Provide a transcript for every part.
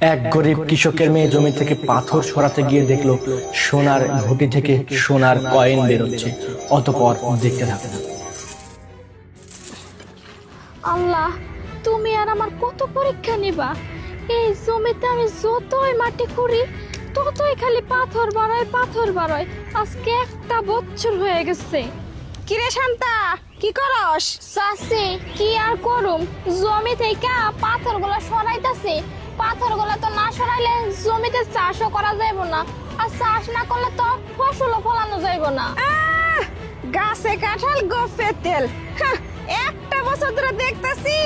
এক গরিব কৃষকের মেয়ে জমি থেকে পাথর সরাতে গিয়ে দেখলো সোনার ঘটি থেকে সোনার কয়েন বেরোচ্ছে। অতঃপর দেখতে থাকে। আল্লাহ, তুমি আর আমার কত পরীক্ষা নিবা? এই জমিতে আমি যতই মাটি খুঁড়ি ততই খালি পাথর বাড়ায়। আজকে একটা বছর হয়ে গেছে। কিরে শান্তা, কি করস? চাচি, কি আর করুম, জমি থেকে পাথরগুলা সরাইতাছি। পাথরগুলা তো না সরাইলে জমিতে চাষও করা যাইব না, আর চাষ না করলে তো ফসলও ফলানো যাইব না। গাছে কাঁঠাল গোফে তেল। একটা বছর ধরে দেখতাছি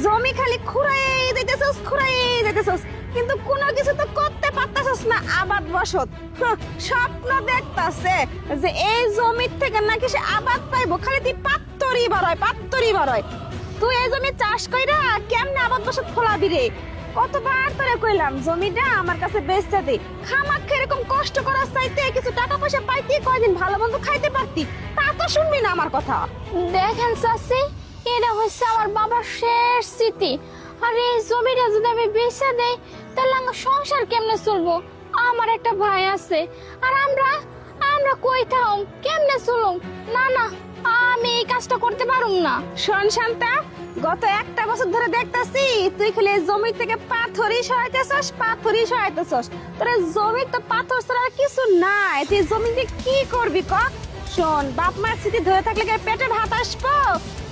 জমি খালি খুঁড়াই দিতেছস, কিন্তু কোনো কিছু তো করতে পারতাছস না। আবাদ বসত স্বপ্ন দেখতাছে যে এই জমি থেকে নাকি সে আবাদ পাইবো, খালি তুই পাত্তরি বাড়ায়। তুই এই জমি চাষ কইরা কেমনে আবাদ বসত ফলাবি রে? কতবার তোরে কইলাম জমিটা আমার কাছে বেচতে দে, খামাখা এরকম কষ্ট করার চাইতে কিছু টাকা পয়সা পাইতি, কয়দিন ভালো মন্দ খাইতে পারতি, তা তো শুনবি না আমার কথা। দেখেন চাচি, এটা হচ্ছে আমার বাবার শেষ স্মৃতি। আর এই জমিটা যদি আমি বেচে দেই তাহলে আমার সংসার কেমনে চলবো? আমার একটা ভাই আছে, আর আমরা কই থাম, কেমনে চলুম? না, আমি এই কাজটা করতে পারুম না। শোন শান্তা, গত একটা বছর ধরে দেখতাছি তুই খালি জমি থেকে পাথরই সরাইতেছস। তোর জমি তো পাথর ছাড়া কিছু নাই, তুই জমিতে কি করবি ক? শোন, বাপ মার স্মৃতি ধরে থাকলে কি পেটে ভাত আসবো?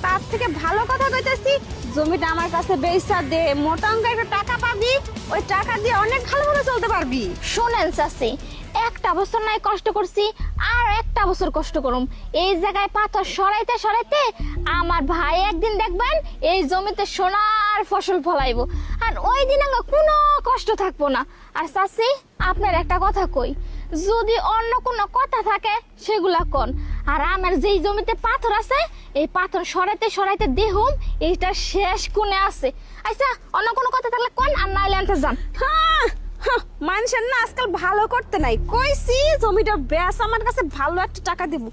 তার থেকে ভালো কথা কইতেছি, জমিটা আমার কাছে বেচা দে, মোটা অঙ্কের একটা টাকা পাবি, ওই টাকা দিয়ে অনেক ভালোভাবে চলতে পারবি। শোনেন চাচি, একটা বছর নাই কষ্ট করছি, আর একটা বছর কষ্ট করুম। এই জায়গায় পাথর সরাইতে আমার ভাই একদিন দেখবেন এই জমিতে সোনার ফসল ফলাইবো, আর ওই দিন আমার কোনো কষ্ট থাকবো না। আর চাচি, আপনার একটা কথা কই, যদি অন্য কোনো কথা থাকে সেগুলা কোন। আর আমার যেই জমিতে পাথর আছে, এই পাথর সরাইতে দেহুম এইটা শেষ কোণে আছে। আচ্ছা, অন্য কোনো কথা থাকলে কোন, আর নাইলে আনতে যান। মানুষের না আজকাল ভালো করতে নাই, কইছি জমিটা বেশ আমার কাছে ভালো একটা টাকা দিব,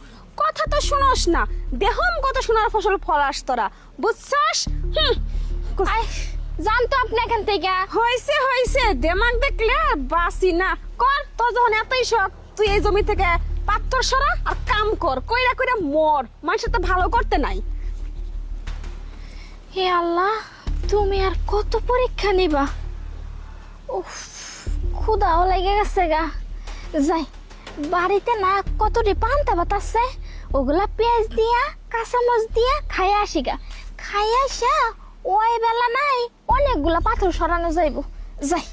কথা তো শুনোস না। দেহম কত সোনার ফসল ফলাস তোরা, বুঝছস? জান তো আপনি এখান থেকে। হইছে দেমাগ দেখলে আর বাসি না। কর, তোর যখন এতই শখ, তুই এই জমি থেকে পাথর সরা আর কাম কর, কইরা মর, মানুষের তো ভালো করতে নাই। হে আল্লাহ, তুমি আর কত পরীক্ষা নিবা? উফ, ক্ষুধাও লেগে গেছে গা। যাই, বাড়িতে না কতটি পান্তা ভাত আছে, ওগুলা পেঁয়াজ দিয়া কাঁচামচ দিয়া খাইয়া আসি গা। খাইয়া আসা ওই বেলা নাই অনেকগুলা পাথর সরানো যাইব। যাই।